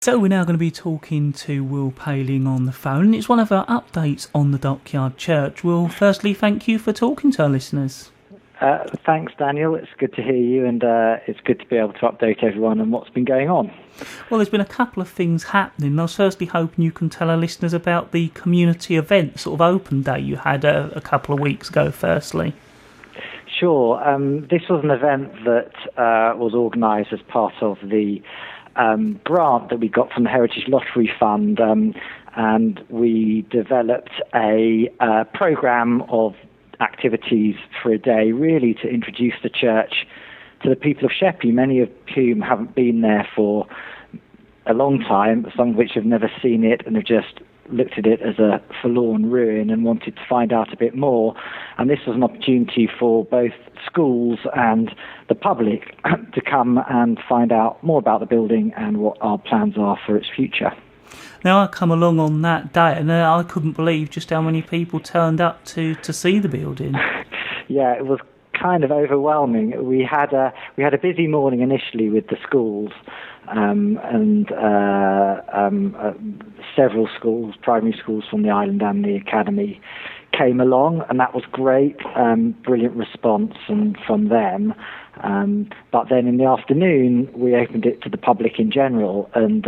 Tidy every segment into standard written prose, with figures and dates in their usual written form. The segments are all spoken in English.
So we're now going to be talking to Will Palin on the phone. It's one of our updates on the Dockyard Church. Will, firstly, thank you for talking to our listeners. Thanks, Daniel. It's good to hear you, and it's good to be able to update everyone on what's been going on. Well, there's been a couple of things happening. I was firstly hoping you can tell our listeners about the community event, sort of open day you had a couple of weeks ago, firstly. Sure. This was an event that was organised as part of the grant that we got from the Heritage Lottery Fund, and we developed a programme of activities for a day, really to introduce the church to the people of Sheppey, many of whom haven't been there for a long time, some of which have never seen it and have just looked at it as a forlorn ruin and wanted to find out a bit more. And this was an opportunity for both schools and the public to come and find out more about the building and what our plans are for its future. Now, I come along on that day and I couldn't believe just how many people turned up to see the building. Yeah, it was kind of overwhelming. We had a busy morning initially with the schools, and several schools, primary schools from the island and the academy came along, and that was great. Brilliant response and from them. But then in the afternoon, we opened it to the public in general, and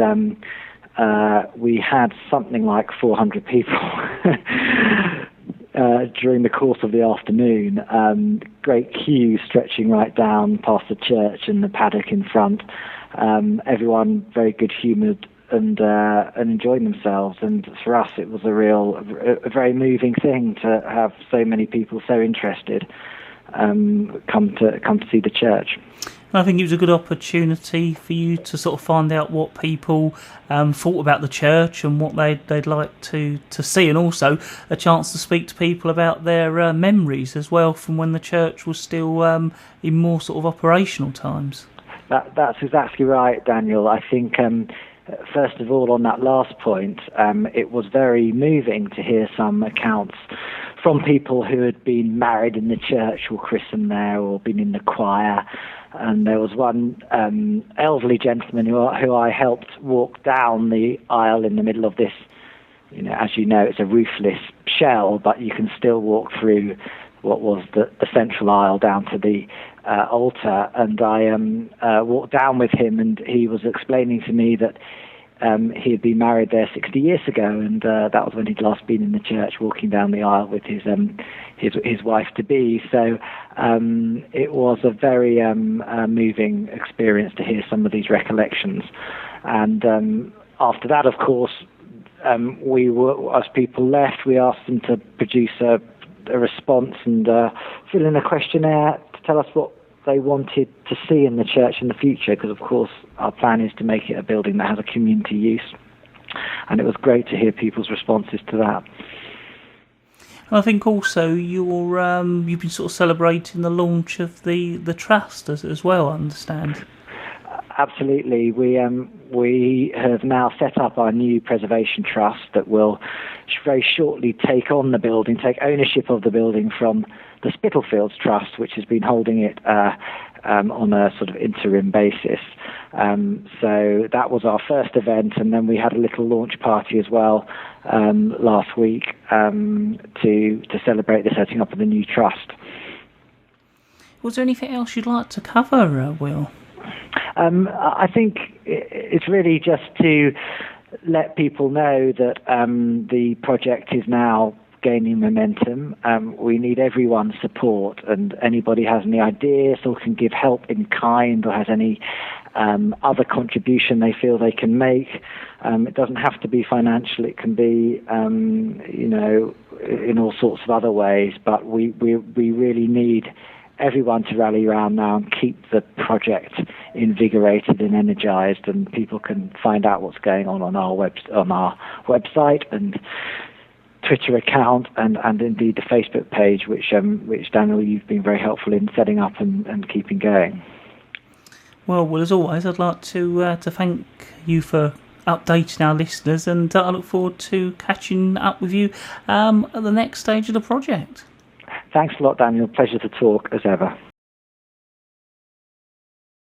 we had something like 400 people during the course of the afternoon. Great queues stretching right down past the church and the paddock in front. Everyone very good-humoured and enjoying themselves. And for us, it was a very moving thing to have so many people so interested come to see the church. I think it was a good opportunity for you to sort of find out what people thought about the church and what they'd like to see, and also a chance to speak to people about their memories as well from when the church was still in more sort of operational times. That's exactly right, Daniel. I think, first of all, on that last point, it was very moving to hear some accounts from people who had been married in the church or christened there or been in the choir. And there was one elderly gentleman who I helped walk down the aisle in the middle of this. As you know, it's a roofless shell, but you can still walk through what was the central aisle down to the altar. And I walked down with him, and he was explaining to me that he had been married there 60 years ago, and that was when he'd last been in the church, walking down the aisle with his wife-to-be. So it was a very moving experience to hear some of these recollections. And after that, of course, as people left, we asked them to produce a response and fill in a questionnaire to tell us what they wanted to see in the church in the future, because of course our plan is to make it a building that has a community use, and it was great to hear people's responses to that. I think also you've been sort of celebrating the launch of the trust as well, I understand. Absolutely. We have now set up our new preservation trust that will very shortly take on the building, take ownership of the building from the Spitalfields Trust, which has been holding it on a sort of interim basis. So that was our first event, and then we had a little launch party as well last week to celebrate the setting up of the new trust. Was there anything else you'd like to cover, Will? I think it's really just to let people know that the project is now gaining momentum. We need everyone's support, and anybody has any ideas or can give help in kind or has any other contribution they feel they can make. It doesn't have to be financial. It can be, in all sorts of other ways. But we really need everyone to rally around now and keep the project invigorated and energized, and people can find out what's going on our website and Twitter account and indeed the Facebook page, which Daniel, you've been very helpful in setting up and keeping going. Well, as always, I'd like to thank you for updating our listeners, and I look forward to catching up with you at the next stage of the project. Thanks a lot, Daniel. Pleasure to talk as ever.